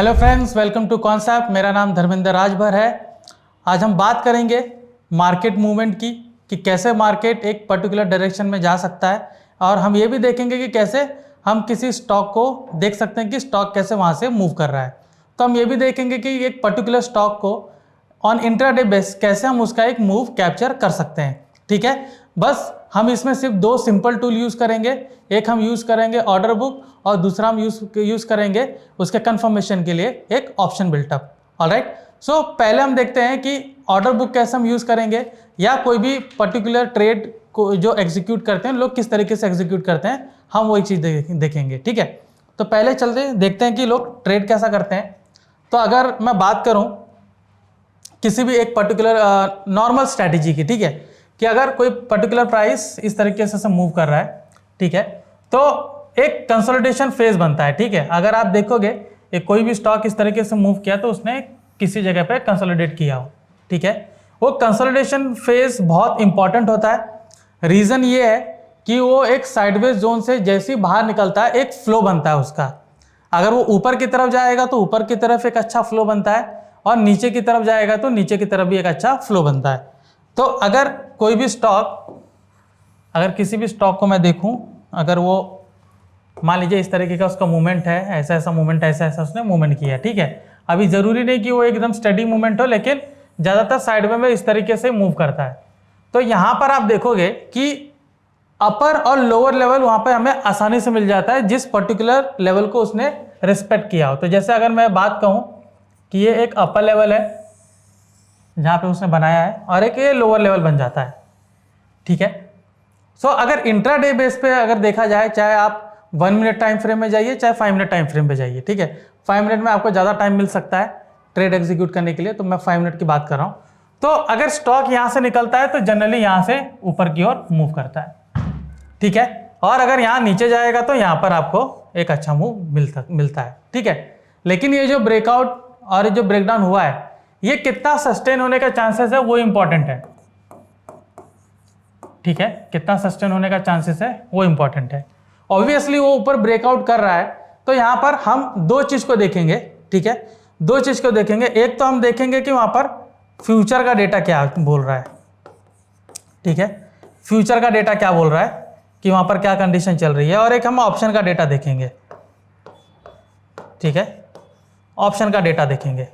Hello friends, welcome to concept. मेरा नाम धर्मेंद्र राजभर है। आज हम बात करेंगे मार्केट मूवमेंट की कि कैसे मार्केट एक पर्टिकुलर डायरेक्शन में जा सकता है, और हम ये भी देखेंगे कि कैसे हम किसी स्टॉक को देख सकते हैं कि स्टॉक कैसे वहाँ से मूव कर रहा है। तो हम ये भी देखेंगे कि एक पर्टिकुलर स्टॉक को ऑन इंट्राडे बेस कैसे हम उसका एक मूव कैप्चर कर सकते हैं। ठीक है, बस हम इसमें सिर्फ दो सिंपल टूल यूज़ करेंगे। एक हम यूज़ करेंगे ऑर्डर बुक और दूसरा हम यूज़ करेंगे उसके कंफर्मेशन के लिए एक ऑप्शन बिल्टअप। ऑलराइट, सो पहले हम देखते हैं कि ऑर्डर बुक कैसे हम यूज़ करेंगे, या कोई भी पर्टिकुलर ट्रेड को जो एग्जीक्यूट करते हैं लोग किस तरीके से एग्जीक्यूट करते हैं, हम वही चीज़ देखेंगे। ठीक है, तो पहले चलते देखते हैं कि लोग ट्रेड कैसा करते हैं। तो अगर मैं बात करूँ किसी भी एक पर्टिकुलर नॉर्मल स्ट्रैटेजी की, ठीक है, कि अगर कोई पर्टिकुलर प्राइस इस तरीके से मूव कर रहा है, ठीक है, तो एक कंसोलिडेशन फेज बनता है। ठीक है, अगर आप देखोगे एक कोई भी स्टॉक इस तरीके से मूव किया तो उसने किसी जगह पे कंसोलिडेट किया हो। ठीक है, वो कंसोलिडेशन फेज बहुत इंपॉर्टेंट होता है। रीज़न ये है कि वो एक साइडवेज जोन से जैसे ही बाहर निकलता है एक फ्लो बनता है उसका। अगर वो ऊपर की तरफ जाएगा तो ऊपर की तरफ एक अच्छा फ्लो बनता है, और नीचे की तरफ जाएगा तो नीचे की तरफ भी एक अच्छा फ्लो बनता है। तो अगर कोई भी स्टॉक, अगर किसी भी स्टॉक को मैं देखूं, अगर वो मान लीजिए इस तरीके का उसका मूवमेंट है, ऐसा ऐसा मूवमेंट, ऐसा ऐसा उसने मूवमेंट किया, ठीक है, अभी ज़रूरी नहीं कि वो एकदम स्टेडी मूवमेंट हो, लेकिन ज़्यादातर साइड में इस तरीके से मूव करता है। तो यहाँ पर आप देखोगे कि अपर और लोअर लेवल वहाँ पर हमें आसानी से मिल जाता है जिस पर्टिकुलर लेवल को उसने रिस्पेक्ट किया हो। तो जैसे अगर मैं बात कहूँ कि ये एक अपर लेवल है जहाँ पे उसने बनाया है, और एक ये लोअर लेवल बन जाता है। ठीक है, सो अगर इंट्राडे बेस पे अगर देखा जाए, चाहे आप 1 मिनट टाइम फ्रेम में जाइए चाहे 5 मिनट टाइम फ्रेम पे जाइए, ठीक है, 5 मिनट में आपको ज़्यादा टाइम मिल सकता है ट्रेड एग्जीक्यूट करने के लिए, तो मैं 5 मिनट की बात कर रहा हूँ। तो अगर स्टॉक यहाँ से निकलता है तो जनरली यहाँ से ऊपर की ओर मूव करता है। ठीक है, और अगर यहाँ नीचे जाएगा तो यहाँ पर आपको एक अच्छा मूव मिलता है। ठीक है, लेकिन ये जो ब्रेकआउट और जो ब्रेकडाउन हुआ है, ये कितना सस्टेन होने का चांसेस है वो इंपॉर्टेंट है। ठीक है, कितना सस्टेन होने का चांसेस है वो इंपॉर्टेंट है। ऑब्वियसली वो ऊपर ब्रेकआउट कर रहा है, तो यहाँ पर हम दो चीज़ को देखेंगे। ठीक है, दो चीज़ को देखेंगे। एक तो हम देखेंगे कि वहाँ पर फ्यूचर का डेटा क्या बोल रहा है। ठीक है, फ्यूचर का डेटा क्या बोल रहा है कि वहाँ पर क्या कंडीशन चल रही है, और एक हम ऑप्शन का डेटा देखेंगे। ठीक है, ऑप्शन का डेटा देखेंगे।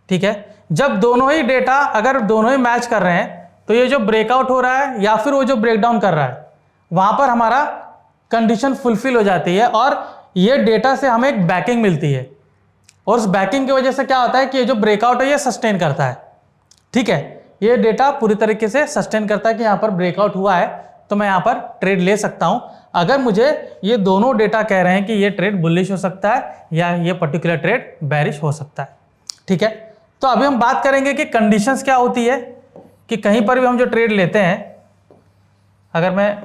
ठीक है, जब दोनों ही डेटा अगर दोनों ही मैच कर रहे हैं तो ये जो ब्रेकआउट हो रहा है या फिर वो जो ब्रेकडाउन कर रहा है, वहां पर हमारा कंडीशन फुलफिल हो जाती है, और ये डेटा से हमें एक बैकिंग मिलती है, और उस बैकिंग की वजह से क्या होता है कि ये जो ब्रेकआउट है ये सस्टेन करता है। ठीक है, ये डेटा पूरी तरीके से सस्टेन करता है कि यहाँ पर ब्रेकआउट हुआ है, तो मैं यहाँ पर ट्रेड ले सकता हूँ अगर मुझे ये दोनों डेटा कह रहे हैं कि ये ट्रेड बुलिश हो सकता है या ये पर्टिकुलर ट्रेड बेरिश हो सकता है। ठीक है, तो अभी हम बात करेंगे कि कंडीशंस क्या होती है, कि कहीं पर भी हम जो ट्रेड लेते हैं, अगर मैं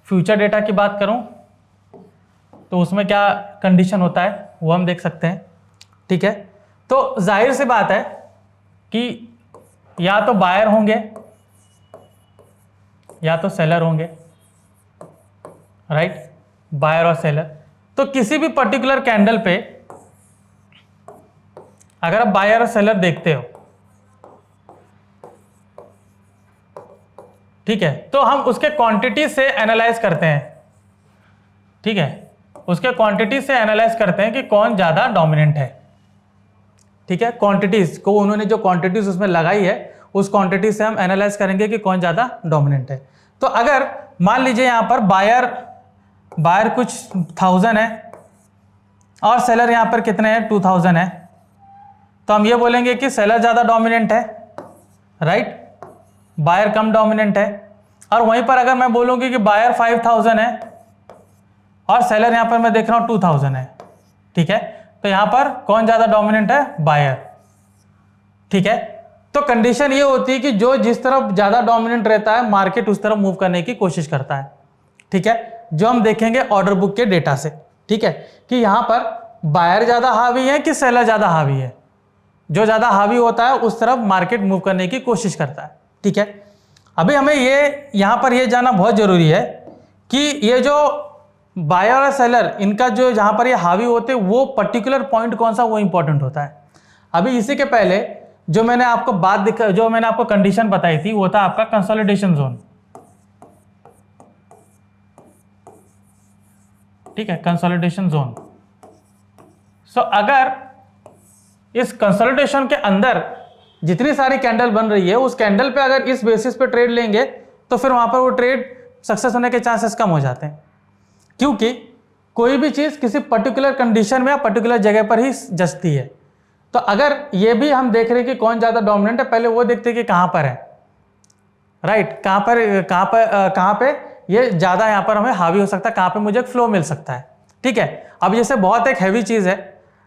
फ्यूचर डेटा की बात करूं तो उसमें क्या कंडीशन होता है वो हम देख सकते हैं। ठीक है, तो जाहिर सी बात है कि या तो बायर होंगे या तो सेलर होंगे, राइट, बायर और सेलर। तो किसी भी पर्टिकुलर कैंडल पे अगर आप बायर और सेलर देखते हो, ठीक है, तो हम उसके क्वांटिटी से एनालाइज करते हैं। ठीक है, उसके क्वांटिटी से एनालाइज करते हैं कि कौन ज़्यादा डोमिनेंट है। ठीक है, क्वांटिटीज को उन्होंने जो क्वांटिटीज उसमें लगाई है उस क्वांटिटी से हम एनालाइज करेंगे कि कौन ज़्यादा डोमिनेंट है। तो अगर मान लीजिए यहाँ पर बायर कुछ 1000 है और सेलर यहाँ पर कितने हैं 2000 है, तो हम ये बोलेंगे कि सेलर ज़्यादा डोमिनेंट है, राइट, बायर कम डोमिनेंट है। और वहीं पर अगर मैं बोलूँगी कि बायर 5000 है और सेलर यहाँ पर मैं देख रहा हूँ 2000 है, ठीक है, तो यहाँ पर कौन ज़्यादा डोमिनेंट है, बायर। ठीक है, तो कंडीशन ये होती है कि जो जिस तरफ ज़्यादा डोमिनेंट रहता है मार्केट उस तरफ मूव करने की कोशिश करता है। ठीक है, जो हम देखेंगे ऑर्डर बुक के डेटा से, ठीक है, कि यहाँ पर बायर ज़्यादा हावी है कि सेलर ज़्यादा हावी है। जो ज़्यादा हावी होता है उस तरफ मार्केट मूव करने की कोशिश करता है। ठीक है, अभी हमें ये यहाँ पर ये जानना बहुत ज़रूरी है कि ये जो बायर और सेलर इनका जो जहां पर ये हावी होते हैं वो पर्टिकुलर पॉइंट कौन सा, वो इंपॉर्टेंट होता है। अभी इसी के पहले जो मैंने आपको कंडीशन बताई थी वो था आपका कंसोलिडेशन जोन। ठीक है, कंसोलिडेशन जोन। सो अगर इस कंसोलिडेशन के अंदर जितनी सारी कैंडल बन रही है उस कैंडल पे अगर इस बेसिस पे ट्रेड लेंगे तो फिर वहां पर वो ट्रेड सक्सेस होने के चांसेस कम हो जाते हैं, क्योंकि कोई भी चीज किसी पर्टिकुलर कंडीशन में या पर्टिकुलर जगह पर ही जचती है। तो अगर ये भी हम देख रहे हैं कि कौन ज्यादा डोमिनेंट है, पहले वो देखते हैं कि कहां पर है, राइट, कहां पे ये ज्यादा यहां पर हमें हावी हो सकता है, कहां पे मुझे एक फ्लो मिल सकता है। ठीक है, अब जैसे बहुत एक हैवी चीज है,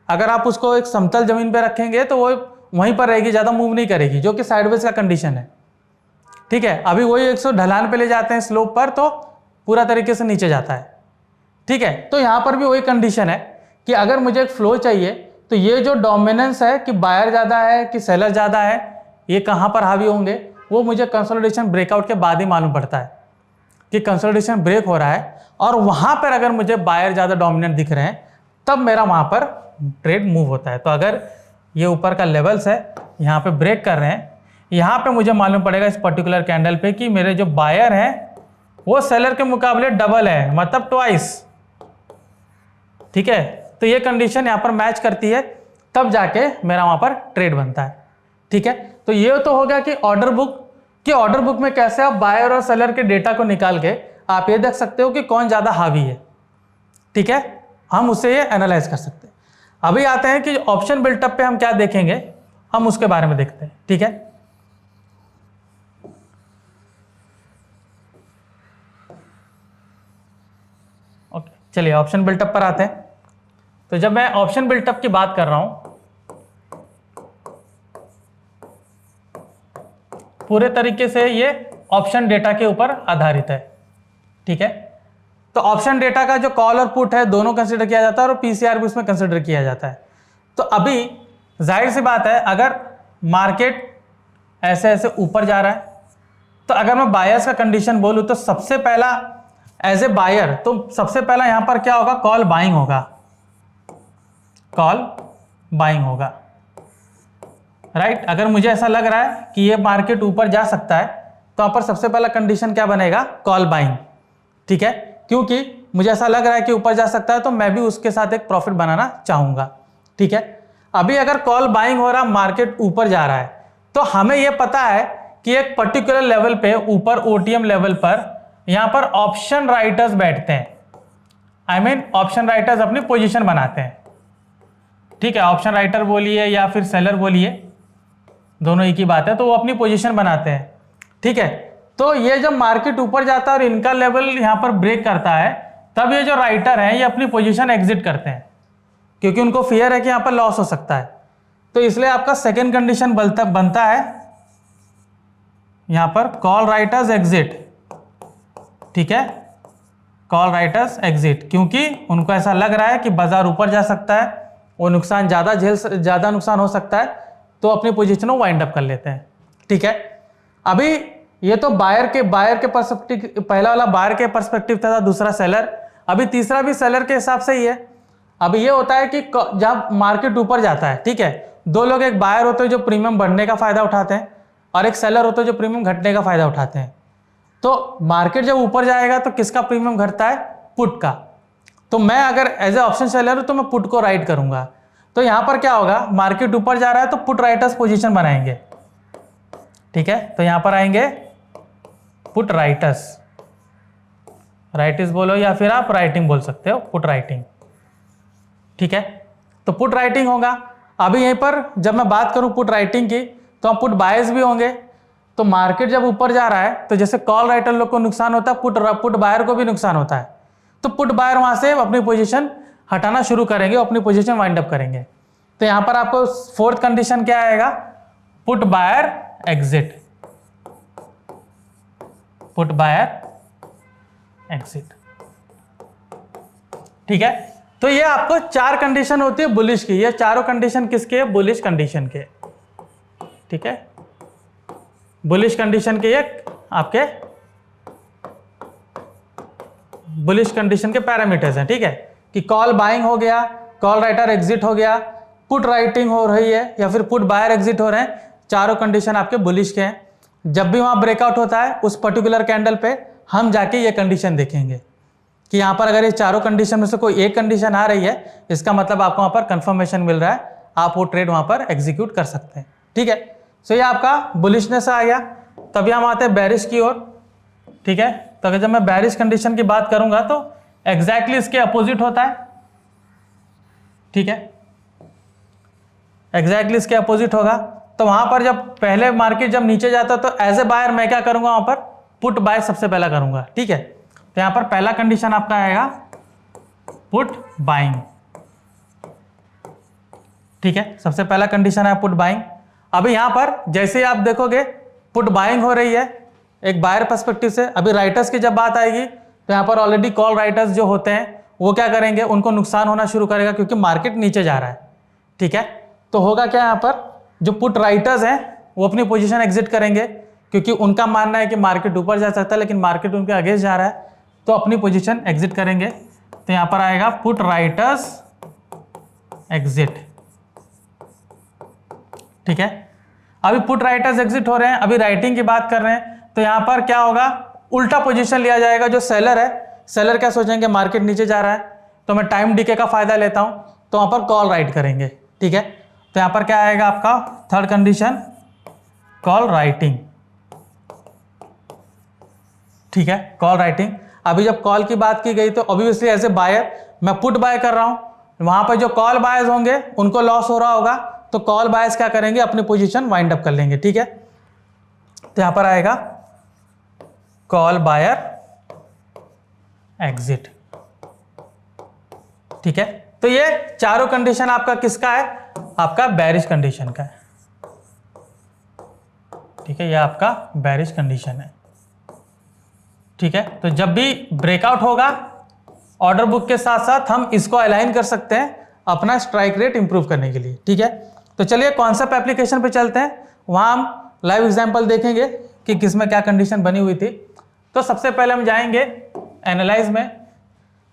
अगर आप उसको एक समतल जमीन पे रखेंगे तो वो वहीं पर रहेगी, ज्यादा मूव नहीं करेगी, जो कि साइडवेज का कंडीशन है। ठीक है, अभी वही 100 ढलान पे ले जाते हैं स्लोप पर तो पूरा तरीके से नीचे जाता है। ठीक है, तो यहां पर भी वही कंडीशन है कि अगर मुझे एक फ्लो चाहिए तो ये जो डोमिनेंस है कि बायर ज्यादा है कि सेलर ज्यादा है, ये कहां पर हावी होंगे, वो मुझे कंसोलिडेशन ब्रेकआउट के बाद ही मालूम पड़ता है कि कंसोलिडेशन ब्रेक हो रहा है, और वहां पर अगर मुझे बायर ज्यादा डोमिनेंट दिख रहे हैं तब मेरा वहां पर ट्रेड मूव होता है। तो अगर ये ऊपर का लेवल्स है, यहाँ पे ब्रेक कर रहे हैं, यहाँ पे मुझे मालूम पड़ेगा इस पर्टिकुलर कैंडल पे कि मेरे जो बायर हैं वो सेलर के मुकाबले डबल है, मतलब ट्वाइस। ठीक है, तो ये कंडीशन यहाँ पर मैच करती है, तब जाके मेरा वहां पर ट्रेड बनता है। ठीक है, तो ये तो हो गया कि ऑर्डर बुक में कैसे आप बायर और सेलर के डेटा को निकाल के आप ये देख सकते हो कि कौन ज्यादा हावी है। ठीक है, हम उससे ये एनालाइज कर सकते हैं। अभी आते हैं कि ऑप्शन बिल्टअप पे हम क्या देखेंगे, हम उसके बारे में देखते हैं। ठीक है, ओके, चलिए ऑप्शन बिल्टअप पर आते हैं। तो जब मैं ऑप्शन बिल्टअप की बात कर रहा हूं, पूरे तरीके से ये ऑप्शन डेटा के ऊपर आधारित है। ठीक है, तो ऑप्शन डेटा का जो कॉल और पुट है दोनों कंसिडर किया जाता है और पीसीआर भी उसमें कंसिडर किया जाता है। तो अभी जाहिर सी बात है, अगर मार्केट ऐसे ऐसे ऊपर जा रहा है तो अगर मैं बायर्स का कंडीशन बोलूं तो सबसे पहला एज ए बायर तो सबसे पहला यहां पर क्या होगा, कॉल बाइंग होगा, राइट। अगर मुझे ऐसा लग रहा है कि ये मार्केट ऊपर जा सकता है तो वहां पर सबसे पहला कंडीशन क्या बनेगा, कॉल बाइंग। ठीक है, क्योंकि मुझे ऐसा लग रहा है कि ऊपर जा सकता है तो मैं भी उसके साथ एक प्रॉफिट बनाना चाहूंगा। ठीक है, अभी अगर कॉल बाइंग हो रहा, मार्केट ऊपर जा रहा है, तो हमें यह पता है कि एक पर्टिकुलर लेवल पे ऊपर ओटीएम लेवल पर यहां पर ऑप्शन राइटर्स बैठते हैं, ऑप्शन राइटर्स अपनी पोजीशन बनाते हैं। ठीक है, ऑप्शन राइटर बोलिए या फिर सेलर बोलिए, दोनों एक ही बात है, तो वो अपनी पोजीशन बनाते हैं। ठीक है, तो ये जब मार्केट ऊपर जाता है और इनका लेवल यहां पर ब्रेक करता है, तब ये जो राइटर हैं ये अपनी पोजीशन एग्जिट करते हैं, क्योंकि उनको फियर है कि यहां पर लॉस हो सकता है। तो इसलिए आपका सेकेंड कंडीशन बनता है यहां पर कॉल राइटर्स एग्जिट। ठीक है, कॉल राइटर्स एग्जिट, क्योंकि उनको ऐसा लग रहा है कि बाजार ऊपर जा सकता है, वो नुकसान ज्यादा नुकसान हो सकता है, तो अपनी पोजीशन को वाइंड अप कर लेते हैं। ठीक है, अभी ये तो बायर के पर्सपेक्टिव, पहला वाला बायर के पर्सपेक्टिव था, दूसरा सेलर, अभी तीसरा भी सेलर के हिसाब से ही है। अभी ये होता है कि जब मार्केट ऊपर जाता है, ठीक है, दो लोग, एक बायर होते हैं जो प्रीमियम बढ़ने का फायदा उठाते हैं और एक सेलर होता है जो प्रीमियम घटने का फायदा उठाते हैं। तो मार्केट जब ऊपर जाएगा तो किसका प्रीमियम घटता है, पुट का। तो मैं अगर एज ए ऑप्शन सेलर हूं तो मैं पुट को राइट करूंगा। तो यहां पर क्या होगा, मार्केट ऊपर जा रहा है तो पुट राइटर्स पोजीशन बनाएंगे। ठीक है, तो यहां पर आएंगे पुट राइटर्स, राइटिस बोलो या फिर आप राइटिंग बोल सकते हो, पुट राइटिंग। ठीक है, तो पुट राइटिंग होगा। अभी यहीं पर जब मैं बात करूं पुट राइटिंग की तो हम पुट बायर्स भी होंगे। तो मार्केट जब ऊपर जा रहा है तो जैसे कॉल राइटर लोग को नुकसान होता है, पुट बायर को भी नुकसान होता है। तो पुट बायर वहां से अपनी पोजीशन हटाना शुरू करेंगे, अपनी पोजीशन वाइंड अप करेंगे। तो यहां पर आपको फोर्थ कंडीशन क्या आएगा, put buyer exit, put buyer exit. ठीक है, तो ये आपको चार कंडीशन होती है बुलिश की, ये चारों कंडीशन किसके है, बुलिश कंडीशन के। ठीक है, बुलिश कंडीशन के ये आपके बुलिश कंडीशन के पैरामीटर्स हैं, ठीक है, कि कॉल बाइंग हो गया, कॉल राइटर एग्जिट हो गया, पुट राइटिंग हो रही है या फिर पुट बायर एग्जिट हो रहे हैं, चारों कंडीशन आपके बुलिश के हैं। जब भी वहाँ ब्रेकआउट होता है उस पर्टिकुलर कैंडल पे हम जाके ये कंडीशन देखेंगे कि यहाँ पर अगर ये चारों कंडीशन में से कोई एक कंडीशन आ रही है, इसका मतलब आपको वहाँ पर कंफर्मेशन मिल रहा है, आप वो ट्रेड वहाँ पर एग्जीक्यूट कर सकते हैं, ठीक है। सो ये आपका बुलिशनेस आ गया। तभी हम आते हैं बेरिश की ओर, ठीक है। तो अगर जब मैं बेरिश कंडीशन की बात करूंगा तो एग्जैक्टली इसके अपोजिट होता है, ठीक है, एग्जैक्टली इसके अपोजिट होगा। तो वहां पर जब पहले मार्केट जब नीचे जाता है तो एज ए बायर मैं क्या करूंगा, वहां पर पुट बाय सबसे पहला करूंगा, ठीक है। तो यहां पर पहला कंडीशन आपका आएगा पुट बाइंग, ठीक है, सबसे पहला कंडीशन है पुट बाइंग। अभी यहां पर जैसे आप देखोगे पुट बाइंग हो रही है एक बायर पर्सपेक्टिव से। अभी राइटर्स की जब बात आएगी तो यहाँ पर ऑलरेडी कॉल राइटर्स जो होते हैं वो क्या करेंगे, उनको नुकसान होना शुरू करेगा क्योंकि मार्केट नीचे जा रहा है, ठीक है। तो होगा क्या, यहाँ पर जो पुट राइटर्स हैं वो अपनी पोजीशन एग्जिट करेंगे क्योंकि उनका मानना है कि मार्केट ऊपर जा सकता है लेकिन मार्केट उनके अगेंस्ट जा रहा है, तो अपनी पोजीशन एग्जिट करेंगे। तो यहाँ पर आएगा पुट राइटर्स एग्जिट, ठीक है। अभी पुट राइटर्स एग्जिट हो रहे हैं, अभी राइटिंग की बात कर रहे हैं, तो यहां पर क्या होगा, उल्टा पोजीशन लिया जाएगा। जो सेलर है, सेलर क्या सोचेंगे, मार्केट नीचे जा रहा है तो मैं टाइम डीके का फायदा लेता हूं, तो वहां पर कॉल राइट करेंगे, ठीक है। तो यहां पर क्या आएगा आपका थर्ड कंडीशन, कॉल राइटिंग, ठीक है, कॉल राइटिंग। अभी जब कॉल की बात की गई तो ऑब्वियसली एज ए बायर मैं पुट बाय कर रहा हूं, वहां पर जो कॉल बायर्स होंगे उनको लॉस हो रहा होगा, तो कॉल बायर्स क्या करेंगे, अपनी पोजीशन वाइंड अप कर लेंगे, ठीक है। तो यहां पर आएगा कॉल बायर एग्जिट, ठीक है। तो ये चारों कंडीशन आपका किसका है, आपका बेरिश कंडीशन का है, ठीक है, ये आपका बेरिश कंडीशन है, ठीक है। तो जब भी ब्रेकआउट होगा ऑर्डर बुक के साथ साथ हम इसको अलाइन कर सकते हैं अपना स्ट्राइक रेट इंप्रूव करने के लिए, ठीक है। तो चलिए कॉन्सेप्ट एप्लीकेशन पे चलते हैं, वहां हम लाइव एग्जांपल देखेंगे कि किसमें क्या कंडीशन बनी हुई थी। तो सबसे पहले हम जाएंगे एनालाइज में,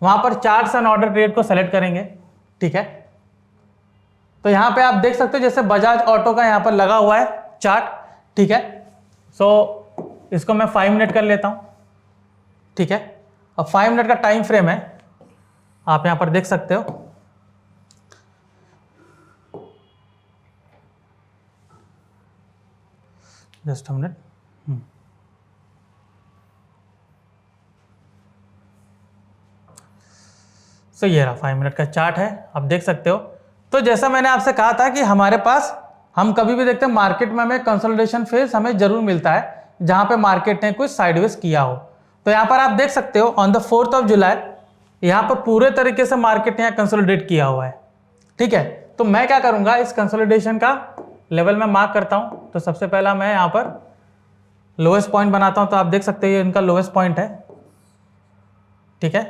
वहां पर चार्ट्स एंड ऑर्डर ट्रेड को सेलेक्ट करेंगे, ठीक है। तो यहां पे आप देख सकते हो जैसे बजाज ऑटो का यहां पर लगा हुआ है चार्ट, ठीक है। सो इसको मैं 5 मिनट कर लेता हूं, ठीक है। अब 5 मिनट का टाइम फ्रेम है, आप यहां पर देख सकते हो। जस्ट अ मिनट, सो ये रहा 5 मिनट का चार्ट है, आप देख सकते हो। तो जैसा मैंने आपसे कहा था कि हमारे पास हम कभी भी देखते हैं मार्केट में हमें कंसोलिडेशन फेज हमें जरूर मिलता है जहां पे मार्केट ने कुछ साइडवेज किया हो। तो यहां पर आप देख सकते हो ऑन द 4th जुलाई यहां पर पूरे तरीके से मार्केट ने यहाँ कंसोलिडेट किया हुआ है, ठीक है। तो मैं क्या करूंगा, इस कंसोलिडेशन का लेवल में मार्क करता हूं। तो सबसे पहला मैं यहाँ पर लोएस्ट पॉइंट बनाता हूं, तो आप देख सकते हो ये इनका लोएस्ट पॉइंट है, ठीक है,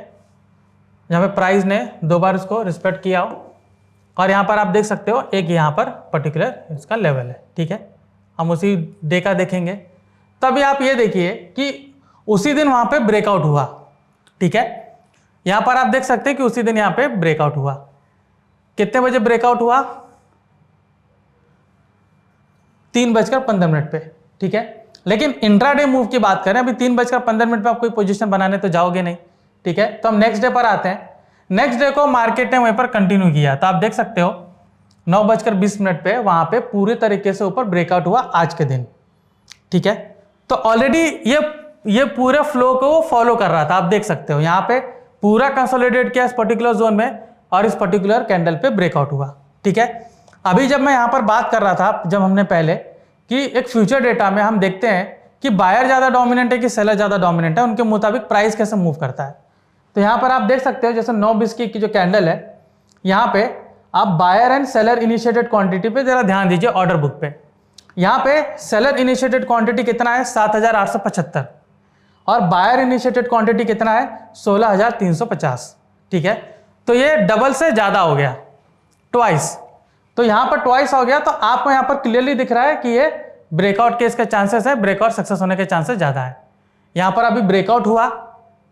जहाँ पे प्राइस ने 2 बार इसको रिस्पेक्ट किया हो। और यहाँ पर आप देख सकते हो एक यहाँ पर पर्टिकुलर इसका लेवल है, ठीक है। हम उसी डे का देखेंगे। तभी आप ये देखिए कि उसी दिन वहाँ पे ब्रेकआउट हुआ, ठीक है। यहाँ पर आप देख सकते हैं कि उसी दिन यहाँ पे ब्रेकआउट हुआ। कितने बजे ब्रेकआउट हुआ, 3:15 पे, ठीक है। लेकिन इंट्राडे मूव की बात करें, अभी 3:15 पे आप कोई पोजीशन बनाने तो जाओगे नहीं, ठीक है। तो हम नेक्स्ट डे पर आते हैं। नेक्स्ट डे को मार्केट ने वहीं पर कंटिन्यू किया, तो आप देख सकते हो 9:20 पे वहां पे पूरे तरीके से ऊपर ब्रेकआउट हुआ आज के दिन, ठीक है। तो ऑलरेडी ये पूरे फ्लो को फॉलो कर रहा था, आप देख सकते हो यहाँ पे पूरा कंसोलिडेट किया इस पर्टिकुलर जोन में और इस पर्टिकुलर कैंडल पे ब्रेकआउट हुआ, ठीक है। अभी जब मैं यहाँ पर बात कर रहा था, जब हमने पहले कि एक फ्यूचर डेटा में हम देखते हैं कि बायर ज़्यादा डोमिनेंट है कि सेलर ज़्यादा डोमिनेंट है, उनके मुताबिक प्राइस कैसे मूव करता है। तो यहाँ पर आप देख सकते हो जैसे 9:20 की जो कैंडल है, यहाँ पे आप buyer and seller initiated quantity पे जरा ध्यान दीजिए ऑर्डर बुक पे। यहाँ पे सेलर इनिशिएटेड क्वांटिटी कितना है 7,875 और बायर इनिशिएटेड क्वांटिटी कितना है 16,350, ठीक है। तो ये डबल से ज़्यादा हो गया, ट्वाइस। तो यहाँ पर ट्वाइस हो गया, तो आपको यहाँ पर क्लियरली दिख रहा है कि ये ब्रेकआउट के इसके चांसेस है, ब्रेकआउट सक्सेस होने के चांसेस ज़्यादा है। यहाँ पर अभी ब्रेकआउट हुआ,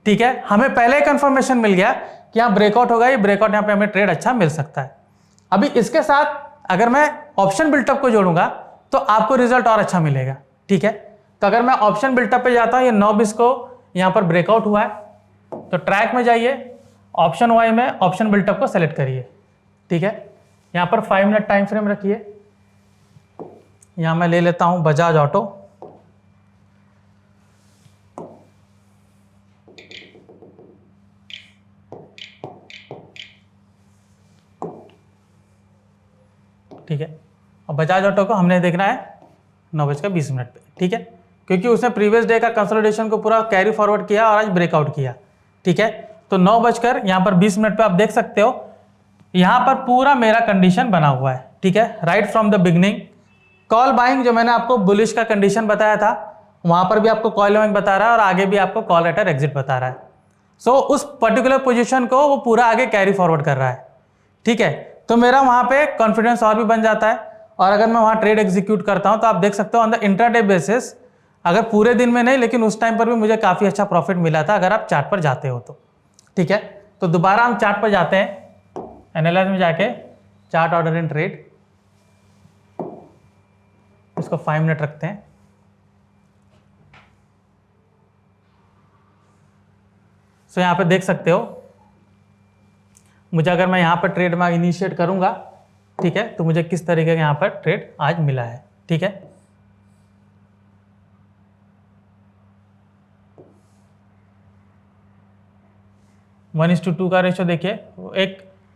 ठीक है, हमें पहले ही कंफर्मेशन मिल गया कि यहाँ ब्रेकआउट होगा, ये ब्रेकआउट यहाँ पे हमें ट्रेड अच्छा मिल सकता है। अभी इसके साथ अगर मैं ऑप्शन बिल्टअप को जोड़ूंगा तो आपको रिजल्ट और अच्छा मिलेगा। ठीक है, तो अगर मैं ऑप्शन बिल्टअप पे जाता हूँ, ये 9:20 को यहाँ पर ब्रेकआउट हुआ है, तो ट्रैक में जाइए, ऑप्शन वाई में ऑप्शन बिल्टअप को सेलेक्ट करिए। ठीक है, यहाँ पर 5 मिनट टाइम फ्रेम रखिए। यहाँ मैं ले लेता हूँ बजाज ऑटो। ठीक है, और बजाज ऑटो को हमने देखना है 9:20 पे। ठीक है, क्योंकि उसने प्रीवियस डे का कंसोलिडेशन को पूरा कैरी फॉरवर्ड किया और आज ब्रेकआउट किया। ठीक है, तो 9:20 पे आप देख सकते हो यहाँ पर पूरा मेरा कंडीशन बना हुआ है। ठीक है, right from the beginning call buying, जो मैंने आपको बुलिश का कंडीशन बताया था वहां पर भी आपको कॉल बाइंग बता रहा है और आगे भी आपको कॉल एटर एग्जिट बता रहा है। सो उस पर्टिकुलर पोजीशन को वो पूरा आगे कैरी फॉरवर्ड कर रहा है। ठीक है, तो मेरा वहां पे कॉन्फिडेंस और भी बन जाता है, और अगर मैं वहां ट्रेड एग्जीक्यूट करता हूं तो आप देख सकते हो ऑन द इंट्राडे बेसिस, अगर पूरे दिन में नहीं लेकिन उस टाइम पर भी मुझे काफी अच्छा प्रॉफिट मिला था अगर आप चार्ट पर जाते हो तो। ठीक है, तो दोबारा हम चार्ट पर जाते हैं, एनालाइज में जाके चार्ट ऑर्डर इन ट्रेड, इसको 5 मिनट रखते हैं। सो यहाँ पे देख सकते हो मुझे, अगर मैं यहाँ पर ट्रेड में इनिशिएट करूंगा, ठीक है, तो मुझे किस तरीके का यहाँ पर ट्रेड आज मिला है। ठीक है, वन इज टू टू का रेशो देखिए,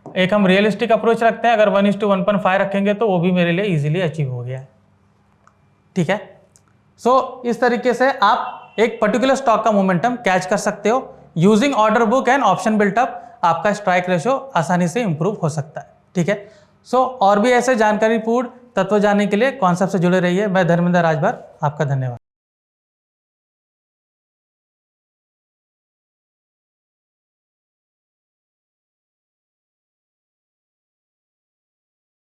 एक हम रियलिस्टिक अप्रोच रखते हैं, अगर 1:1.5 रखेंगे तो वो भी मेरे लिए इजीली अचीव हो गया है। ठीक है, सो इस तरीके से आप एक पर्टिकुलर स्टॉक का मोमेंटम कैच कर सकते हो using order book and option built up. आपका स्ट्राइक रेशो आसानी से इंप्रूव हो सकता है। ठीक है, सो और भी ऐसे जानकारीपूर्ण तत्व जानने के लिए कॉन्सेप्ट से जुड़े रहिए। मैं धर्मेंद्र राजभर, आपका धन्यवाद।